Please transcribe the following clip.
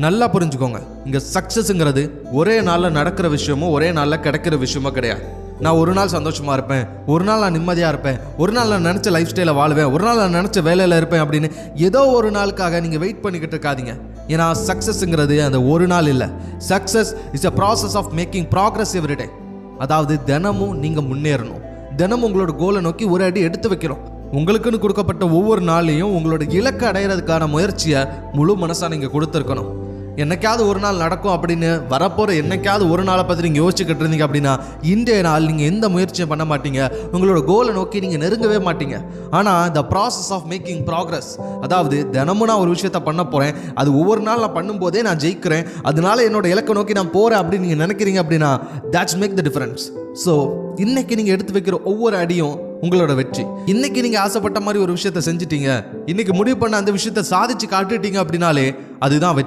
நல்லா புரிஞ்சுக்கோங்க, இங்கே சக்ஸஸ்ங்கிறது ஒரே நாளில் நடக்கிற விஷயமோ ஒரே நாளில் கிடைக்கிற விஷயமோ கிடையாது. நான் ஒரு நாள் சந்தோஷமாக இருப்பேன், ஒரு நாள் நான் நிம்மதியாக இருப்பேன், ஒரு நாள் நான் நினச்ச லைஃப் ஸ்டைலை வாழுவேன், ஒரு நாள் நான் நினச்ச வேலையில் இருப்பேன் அப்படின்னு ஏதோ ஒரு நாளுக்காக நீங்கள் வெயிட் பண்ணிக்கிட்டு இருக்காதீங்க. ஏன்னா சக்ஸஸ்ங்கிறது அந்த ஒரு நாள் இல்லை. Success is a process of making progress every day. அதாவது தினமும் நீங்கள் முன்னேறணும், தினமும் உங்களோட கோலை நோக்கி ஒரு அடி எடுத்து வைக்கணும். உங்களுக்குன்னு கொடுக்கப்பட்ட ஒவ்வொரு நாளையும் உங்களோட இலக்கை அடையிறதுக்கான முயற்சியை முழு மனசாக நீங்கள் கொடுத்துருக்கணும். என்னைக்காவது ஒரு நாள் நடக்கும் அப்படின்னு வரப்போகிற என்னைக்காவது ஒரு நாளை பற்றி நீங்கள் யோசிச்சுக்கிட்டு இருந்தீங்க அப்படின்னா இன்றைய நாள் நீங்கள் எந்த முயற்சியும் பண்ண மாட்டீங்க, உங்களோட கோலை நோக்கி நீங்கள் நெருங்கவே மாட்டீங்க. ஆனால் the process of making progress, அதாவது தினமும் நான் ஒரு விஷயத்த பண்ண போகிறேன், அது ஒவ்வொரு நாள் நான் பண்ணும்போதே நான் ஜெயிக்கிறேன், அதனால என்னோட இலக்கை நோக்கி நான் போகிறேன் அப்படின்னு நீங்கள் நினைக்கிறீங்க அப்படின்னா that's make the difference. So இன்னைக்கு நீங்கள் எடுத்து வைக்கிற ஒவ்வொரு அடியும் உங்களோட வெற்றி. இன்னைக்கு நீங்கள் ஆசைப்பட்ட மாதிரி ஒரு விஷயத்த செஞ்சுட்டீங்க, இன்னைக்கு முடிவு பண்ண அந்த விஷயத்த சாதிச்சு காட்டுட்டீங்க அப்படின்னாலே அதுதான் வெற்றி.